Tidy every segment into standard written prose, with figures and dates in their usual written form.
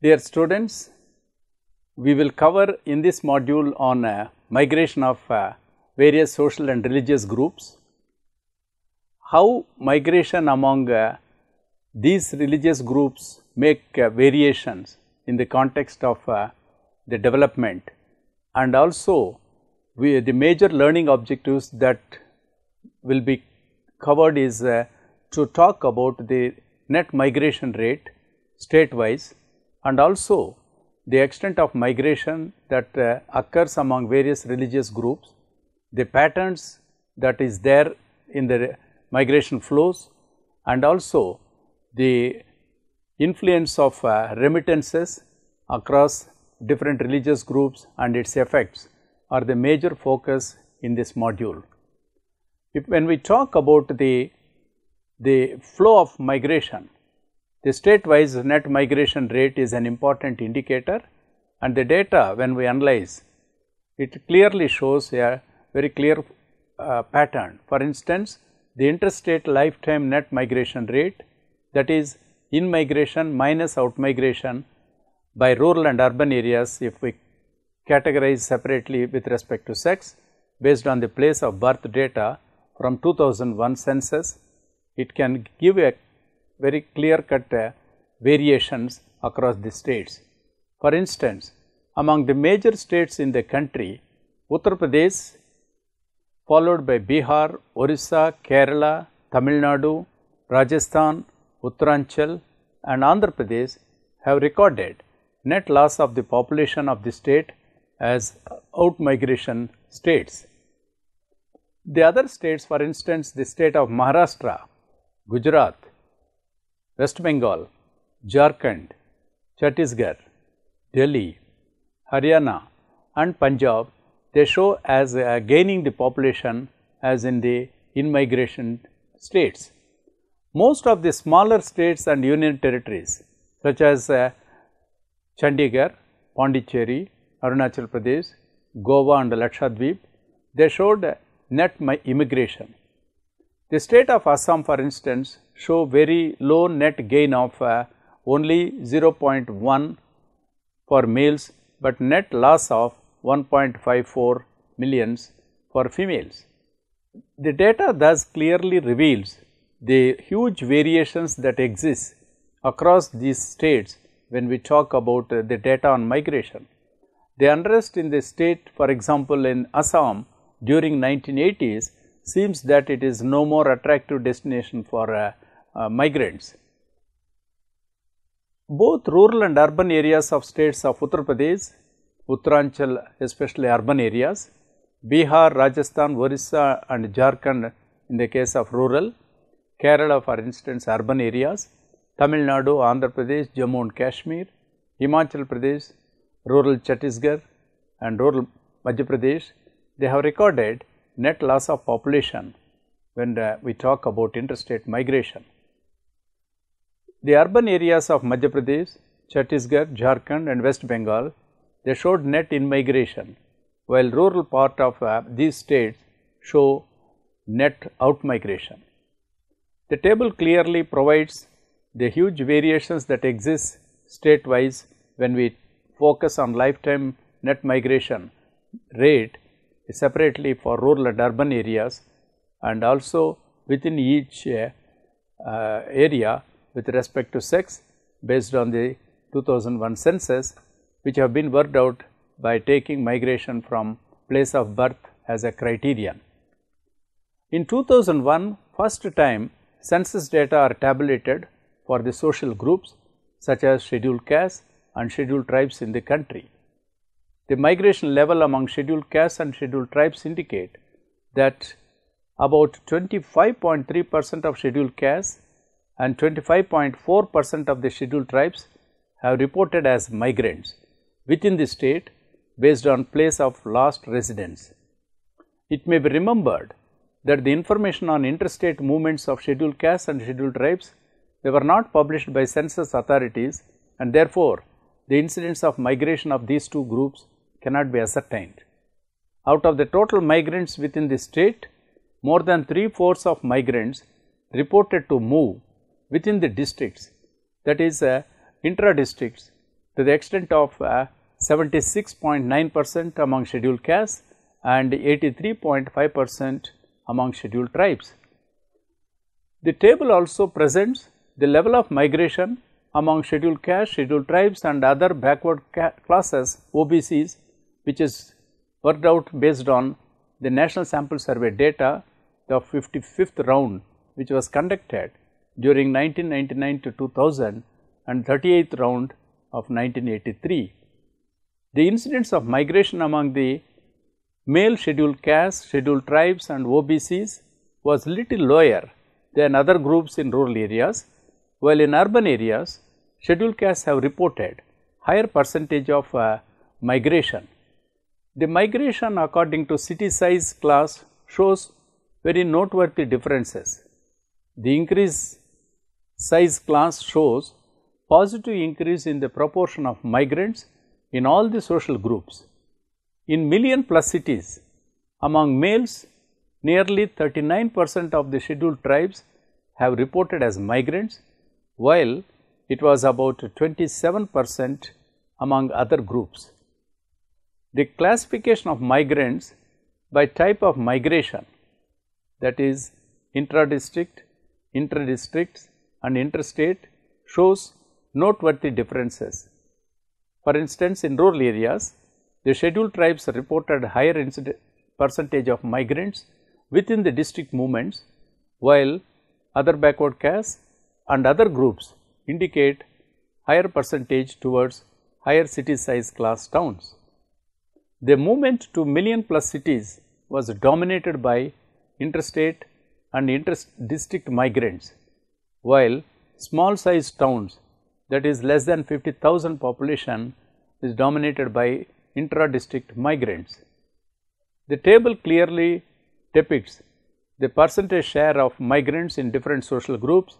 Dear students, we will cover in this module on migration of various social and religious groups, how migration among these religious groups make variations in the context of the development, and also the major learning objectives that will be covered is to talk about the net migration rate state-wise, and also the extent of migration that occurs among various religious groups, the patterns that is there in the migration flows, and also the influence of remittances across different religious groups and its effects are the major focus in this module. When we talk about the flow of migration, the state-wise net migration rate is an important indicator, and the data, when we analyze, it clearly shows a very clear pattern. For instance, the interstate lifetime net migration rate, that is in migration minus out migration by rural and urban areas, if we categorize separately with respect to sex based on the place of birth data from 2001 census, it can give a very clear cut variations across the states. For instance, among the major states in the country, Uttar Pradesh, followed by Bihar, Orissa, Kerala, Tamil Nadu, Rajasthan, Uttaranchal and Andhra Pradesh have recorded net loss of the population of the state as out migration states. The other states, for instance, the state of Maharashtra, Gujarat, West Bengal, Jharkhand, Chhattisgarh, Delhi, Haryana and Punjab, they show as gaining the population as in the in-migration states. Most of the smaller states and union territories such as Chandigarh, Pondicherry, Arunachal Pradesh, Goa and Lakshadweep, they showed net immigration. The state of Assam, for instance, show very low net gain of only 0.1 for males, but net loss of 1.54 millions for females. The data thus clearly reveals the huge variations that exist across these states when we talk about the data on migration. The unrest in the state, for example, in Assam during 1980s, seems that it is no more attractive destination for migrants. Both rural and urban areas of states of Uttar Pradesh, Uttaranchal, especially urban areas, Bihar, Rajasthan, Orissa and Jharkhand in the case of rural, Kerala for instance urban areas, Tamil Nadu, Andhra Pradesh, Jammu and Kashmir, Himachal Pradesh, rural Chhattisgarh and rural Madhya Pradesh, they have recorded net loss of population when we talk about interstate migration. The urban areas of Madhya Pradesh, Chhattisgarh, Jharkhand and West Bengal, they showed net in-migration, while rural part of these states show net out-migration. The table clearly provides the huge variations that exist state-wise when we focus on lifetime net migration rate separately for rural and urban areas, and also within each area with respect to sex based on the 2001 census, which have been worked out by taking migration from place of birth as a criterion. In 2001, first time census data are tabulated for the social groups such as scheduled castes and scheduled tribes in the country. The migration level among scheduled castes and scheduled tribes indicate that about 25.3% of scheduled castes and 25.4% of the scheduled tribes have reported as migrants within the state based on place of last residence. It may be remembered that the information on interstate movements of scheduled castes and scheduled tribes, they were not published by census authorities, and therefore the incidence of migration of these two groups cannot be ascertained. Out of the total migrants within the state, more than 3/4 of migrants reported to move within the districts, that is intra-districts to the extent of 76.9% among scheduled castes and 83.5% among scheduled tribes. The table also presents the level of migration among scheduled castes, scheduled tribes and other backward classes OBCs, which is worked out based on the National Sample Survey data, the 55th round which was conducted during 1999 to 2000 and 38th round of 1983. The incidence of migration among the male scheduled castes, scheduled tribes and OBCs was little lower than other groups in rural areas, while in urban areas scheduled castes have reported higher percentage of migration. The migration according to city size class shows very noteworthy differences. The increase size class shows positive increase in the proportion of migrants in all the social groups. In million plus cities, among males, nearly 39% of the scheduled tribes have reported as migrants, while it was about 27% among other groups. The classification of migrants by type of migration, that is intra-district, inter-districts and interstate, shows noteworthy differences. For instance, in rural areas, the scheduled tribes reported higher percentage of migrants within the district movements, while other backward castes and other groups indicate higher percentage towards higher city size class towns. The movement to million plus cities was dominated by interstate and inter-district migrants, while small size towns, that is less than 50,000 population, is dominated by intra-district migrants. The table clearly depicts the percentage share of migrants in different social groups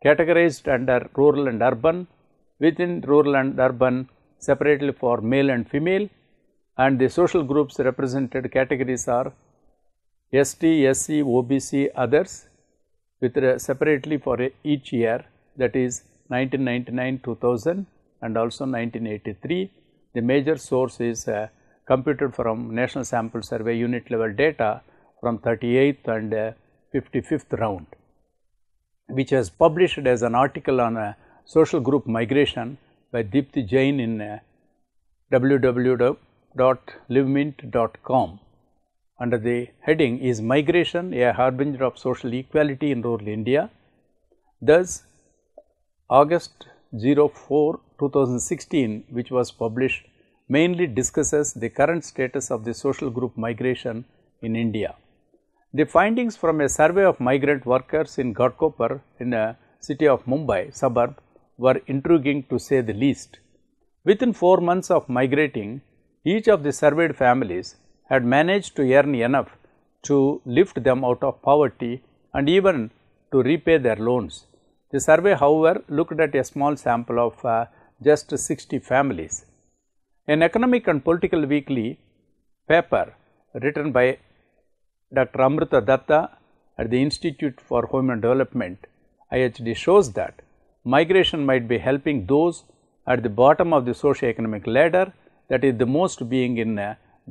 categorized under rural and urban, within rural and urban separately for male and female, and the social groups represented categories are ST, SC, OBC, others with separately for each year, that is 1999, 2000 and also 1983. The major source is computed from National Sample Survey unit level data from 38th and 55th round, which was published as an article on social group migration by Deepthi Jain in www.livemint.com. Under the heading "Is Migration a Harbinger of Social Equality in Rural India?" Thus, August 04, 2016, which was published, mainly discusses the current status of the social group migration in India. The findings from a survey of migrant workers in Ghatkopar in the city of Mumbai suburb were intriguing to say the least. Within 4 months of migrating, each of the surveyed families had managed to earn enough to lift them out of poverty and even to repay their loans. The survey, however, looked at a small sample of just 60 families. An economic and political weekly paper written by Dr. Amrita Datta at the Institute for Human Development IHD shows that migration might be helping those at the bottom of the socio-economic ladder, that is the most being in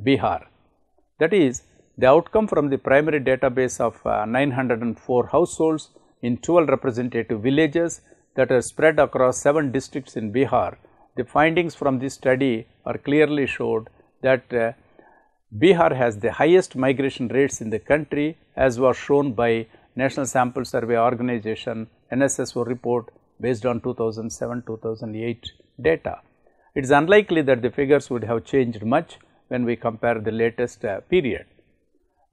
Bihar. That is, the outcome from the primary database of 904 households in 12 representative villages that are spread across 7 districts in Bihar. The findings from this study are clearly showed that Bihar has the highest migration rates in the country, as was shown by National Sample Survey Organization NSSO report based on 2007-2008 data. It is unlikely that the figures would have changed much when we compare the latest period.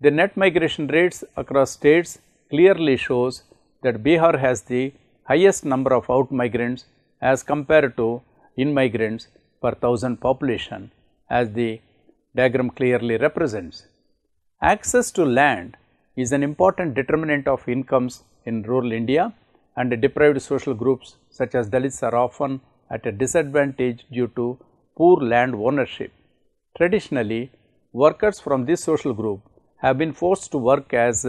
The net migration rates across states clearly shows that Bihar has the highest number of out migrants as compared to in migrants per thousand population, as the diagram clearly represents. Access to land is an important determinant of incomes in rural India, and deprived social groups such as Dalits are often at a disadvantage due to poor land ownership. Traditionally, workers from this social group have been forced to work as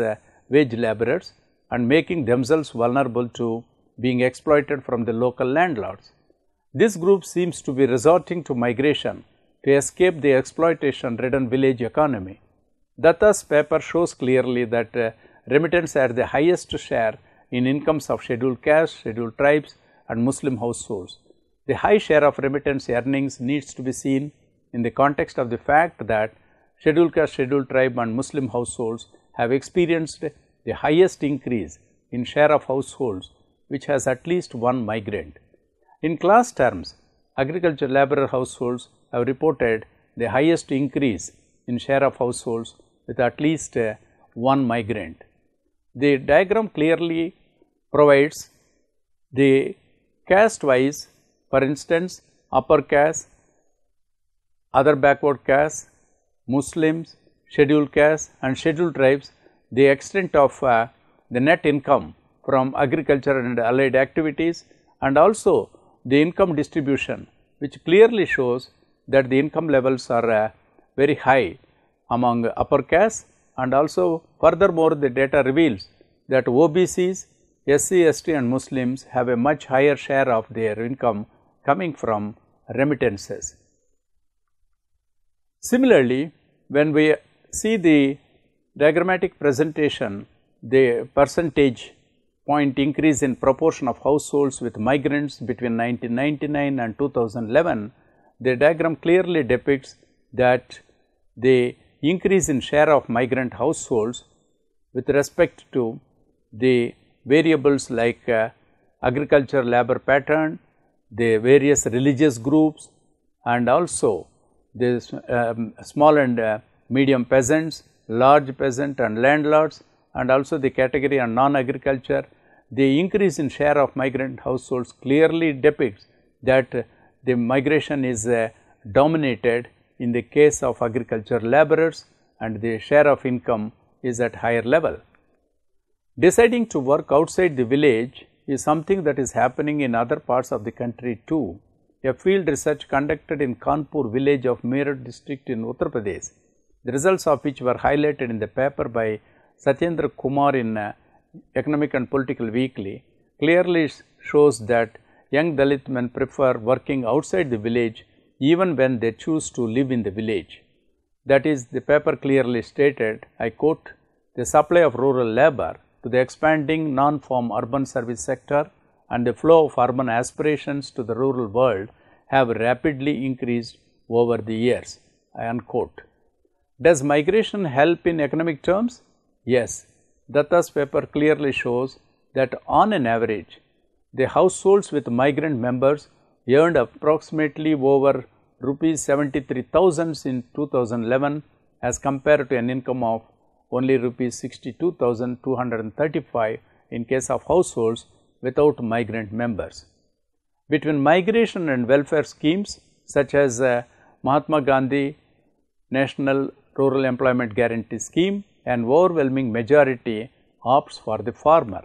wage laborers and making themselves vulnerable to being exploited from the local landlords. This group seems to be resorting to migration to escape the exploitation-ridden village economy. Datta's paper shows clearly that remittance had the highest share in incomes of scheduled caste, scheduled tribes and Muslim households. The high share of remittance earnings needs to be seen in the context of the fact that scheduled caste, scheduled tribe and Muslim households have experienced the highest increase in share of households which has at least one migrant. In class terms, agriculture laborer households have reported the highest increase in share of households with at least one migrant. The diagram clearly provides the caste wise, for instance, upper caste, other backward castes, Muslims, scheduled castes and scheduled tribes, the extent of the net income from agriculture and allied activities, and also the income distribution, which clearly shows that the income levels are very high among upper castes, and also furthermore the data reveals that OBCs, SC, ST and Muslims have a much higher share of their income coming from remittances. Similarly, when we see the diagrammatic presentation, the percentage point increase in proportion of households with migrants between 1999 and 2011, the diagram clearly depicts that the increase in share of migrant households with respect to the variables like agriculture labor pattern, the various religious groups and also the small and medium peasants, large peasant and landlords, and also the category and non-agriculture. The increase in share of migrant households clearly depicts that the migration is dominated in the case of agriculture laborers and the share of income is at higher level. Deciding to work outside the village is something that is happening in other parts of the country too. A field research conducted in Kanpur village of Meerut district in Uttar Pradesh, the results of which were highlighted in the paper by Satyendra Kumar in Economic and Political Weekly, clearly shows that young Dalit men prefer working outside the village even when they choose to live in the village. That is, the paper clearly stated, I quote, "The supply of rural labor to the expanding non-farm urban service sector and the flow of urban aspirations to the rural world have rapidly increased over the years." Unquote. Does migration help in economic terms? Yes. Datta's paper clearly shows that on an average, the households with migrant members earned approximately over rupees 73,000 in 2011 as compared to an income of only rupees 62,235 in case of households without migrant members. Between migration and welfare schemes such as Mahatma Gandhi National Rural Employment Guarantee Scheme, an overwhelming majority opts for the former.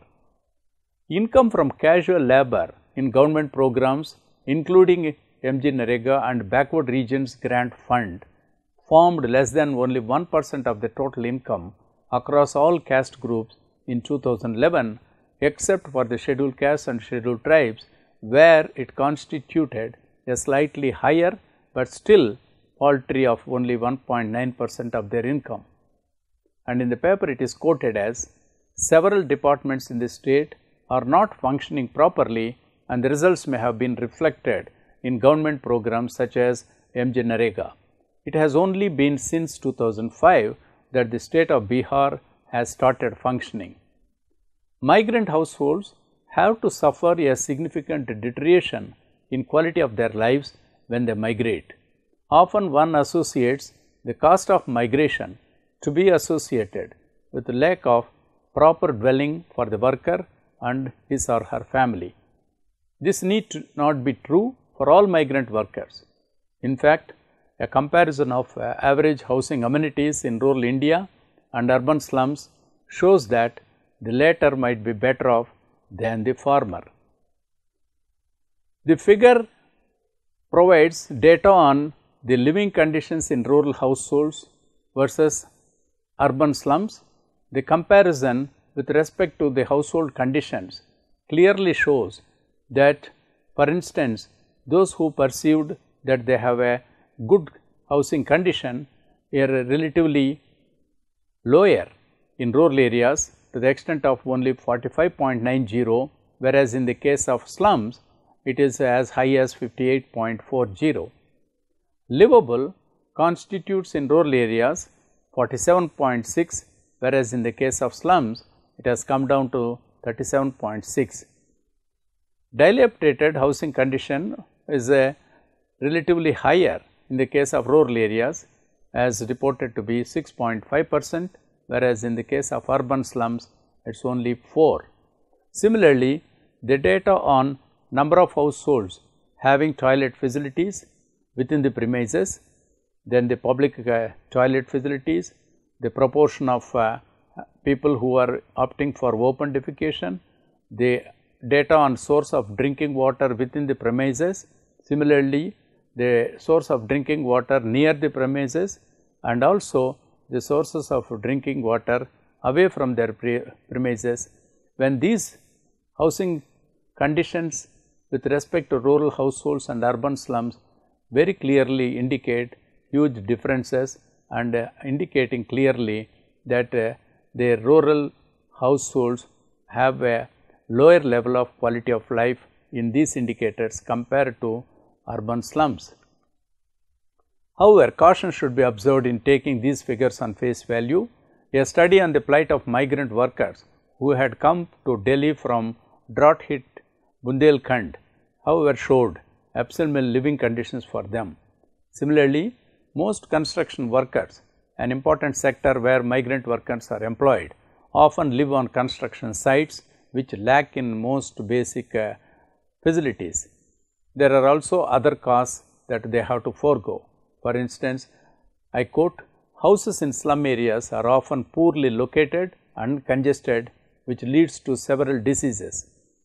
Income from casual labor in government programs including MG-Narega and Backward Regions Grant Fund formed less than only 1% of the total income across all caste groups in 2011 except for the scheduled castes and scheduled tribes, where it constituted a slightly higher but still paltry of only 1.9% of their income. And in the paper it is quoted as, "Several departments in the state are not functioning properly and the results may have been reflected in government programs such as MG-Narega. It has only been since 2005 that the state of Bihar has started functioning." Migrant households have to suffer a significant deterioration in quality of their lives when they migrate. Often one associates the cost of migration to be associated with the lack of proper dwelling for the worker and his or her family. This need to not be true for all migrant workers. In fact, a comparison of average housing amenities in rural India and urban slums shows that the latter might be better off than the former. The figure provides data on the living conditions in rural households versus urban slums. The comparison with respect to the household conditions clearly shows that, for instance, those who perceived that they have a good housing condition are relatively lower in rural areas to the extent of only 45.90, whereas in the case of slums it is as high as 58.40. Livable constitutes in rural areas 47.6, whereas in the case of slums it has come down to 37.6. Dilapidated housing condition is relatively higher in the case of rural areas, as reported to be 6.5%, whereas in the case of urban slums it is only 4. Similarly, the data on number of households having toilet facilities within the premises, then the public toilet facilities, the proportion of people who are opting for open defecation, the data on source of drinking water within the premises, similarly the source of drinking water near the premises, and also the sources of drinking water away from their premises. When these housing conditions with respect to rural households and urban slums very clearly indicate huge differences, and indicating clearly that the rural households have a lower level of quality of life in these indicators compared to urban slums. However, caution should be observed in taking these figures on face value. A study on the plight of migrant workers who had come to Delhi from drought-hit Bundelkhand, however, showed abysmal living conditions for them. Similarly, most construction workers, an important sector where migrant workers are employed, often live on construction sites which lack in most basic facilities. There are also other costs that they have to forego. For instance, I quote, "Houses in slum areas are often poorly located and congested, which leads to several diseases.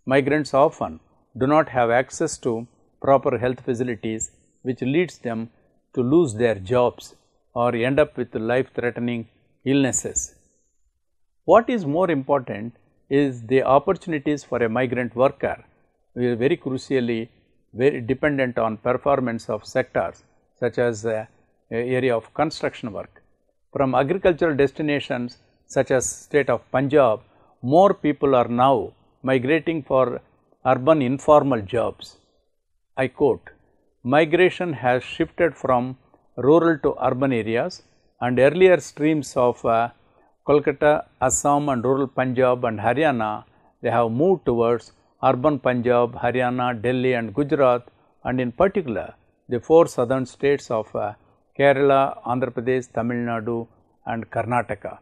Migrants often do not have access to proper health facilities, which leads them to lose their jobs or end up with life-threatening illnesses." What is more important is the opportunities for a migrant worker. We are very crucially very dependent on performance of sectors such as the area of construction work. From agricultural destinations such as state of Punjab, more people are now migrating for urban informal jobs. I quote, "Migration has shifted from rural to urban areas, and earlier streams of Kolkata, Assam and rural Punjab and Haryana, they have moved towards urban Punjab, Haryana, Delhi and Gujarat, and in particular the 4 southern states of Kerala, Andhra Pradesh, Tamil Nadu and Karnataka.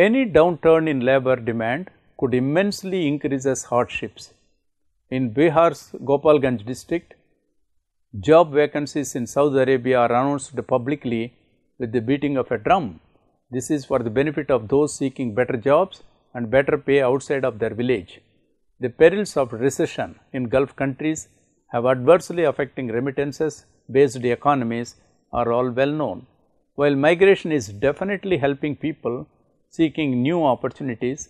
Any downturn in labor demand could immensely increase hardships. In Bihar's Gopalganj district, job vacancies in Saudi Arabia are announced publicly with the beating of a drum. This is for the benefit of those seeking better jobs and better pay outside of their village. The perils of recession in Gulf countries have adversely affecting remittances based economies are all well known. While migration is definitely helping people seeking new opportunities,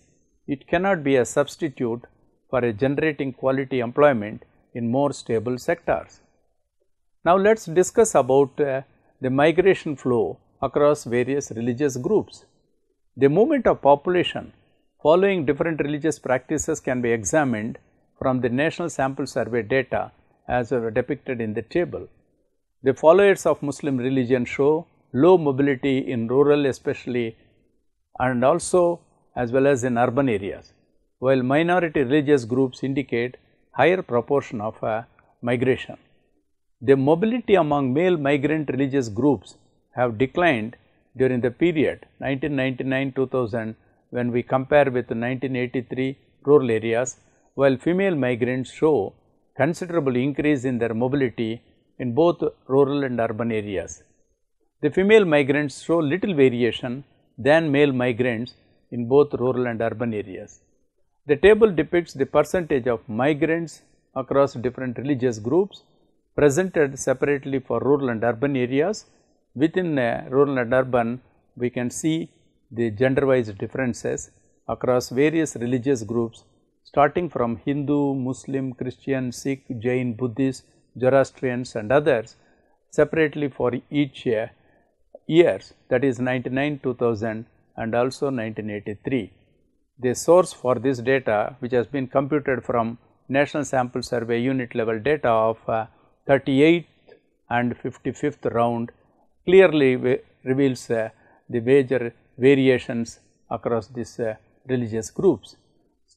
it cannot be a substitute for generating quality employment in more stable sectors. Now, let us discuss about the migration flow across various religious groups. The movement of population following different religious practices can be examined from the National Sample Survey data as depicted in the table. The followers of Muslim religion show low mobility in rural especially and also as well as in urban areas, while minority religious groups indicate higher proportion of migration. The mobility among male migrant religious groups have declined during the period 1999-2000 when we compare with 1983 rural areas, while female migrants show considerable increase in their mobility in both rural and urban areas. The female migrants show little variation than male migrants in both rural and urban areas. The table depicts the percentage of migrants across different religious groups presented separately for rural and urban areas. Within rural and urban, we can see the gender-wise differences across various religious groups starting from Hindu, Muslim, Christian, Sikh, Jain, Buddhist, Zoroastrians and others separately for each years, that is 99, 2000 and also 1983. The source for this data, which has been computed from National Sample Survey unit level data of 38th and 55th round, clearly reveals the major variations across these religious groups.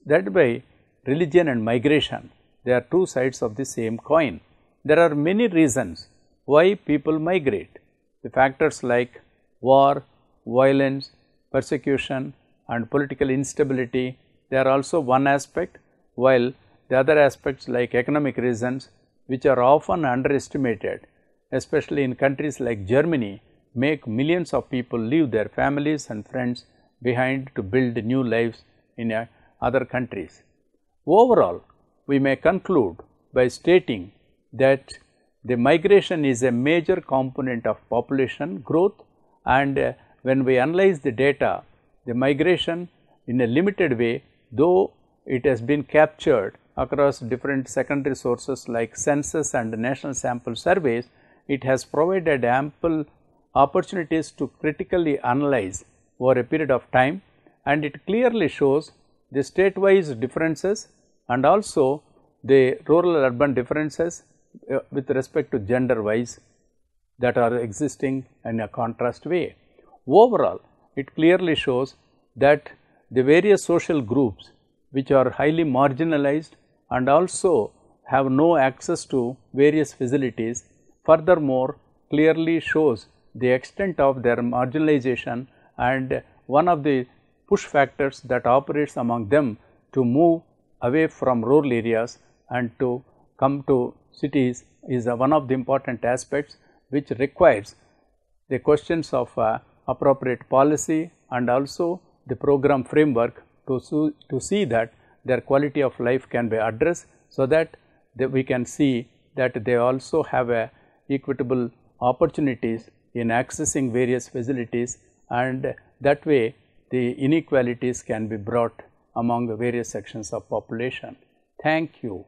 That by religion and migration, they are two sides of the same coin. There are many reasons why people migrate. The factors like war, violence, persecution and political instability, they are also one aspect, while the other aspects like economic reasons, which are often underestimated, especially in countries like Germany, make millions of people leave their families and friends behind to build new lives in other countries. Overall, we may conclude by stating that the migration is a major component of population growth, and when we analyze the data, the migration in a limited way, though it has been captured across different secondary sources like census and national sample surveys, it has provided ample opportunities to critically analyze over a period of time, and it clearly shows the state-wise differences and also the rural-urban differences with respect to gender-wise that are existing in a contrast way. Overall, it clearly shows that the various social groups which are highly marginalized and also have no access to various facilities, furthermore clearly shows the extent of their marginalization, and one of the push factors that operates among them to move away from rural areas and to come to cities is one of the important aspects which requires the questions of appropriate policy and also the program framework to see that their quality of life can be addressed, so that we can see that they also have equitable opportunities in accessing various facilities, and that way the inequalities can be brought among the various sections of population. Thank you.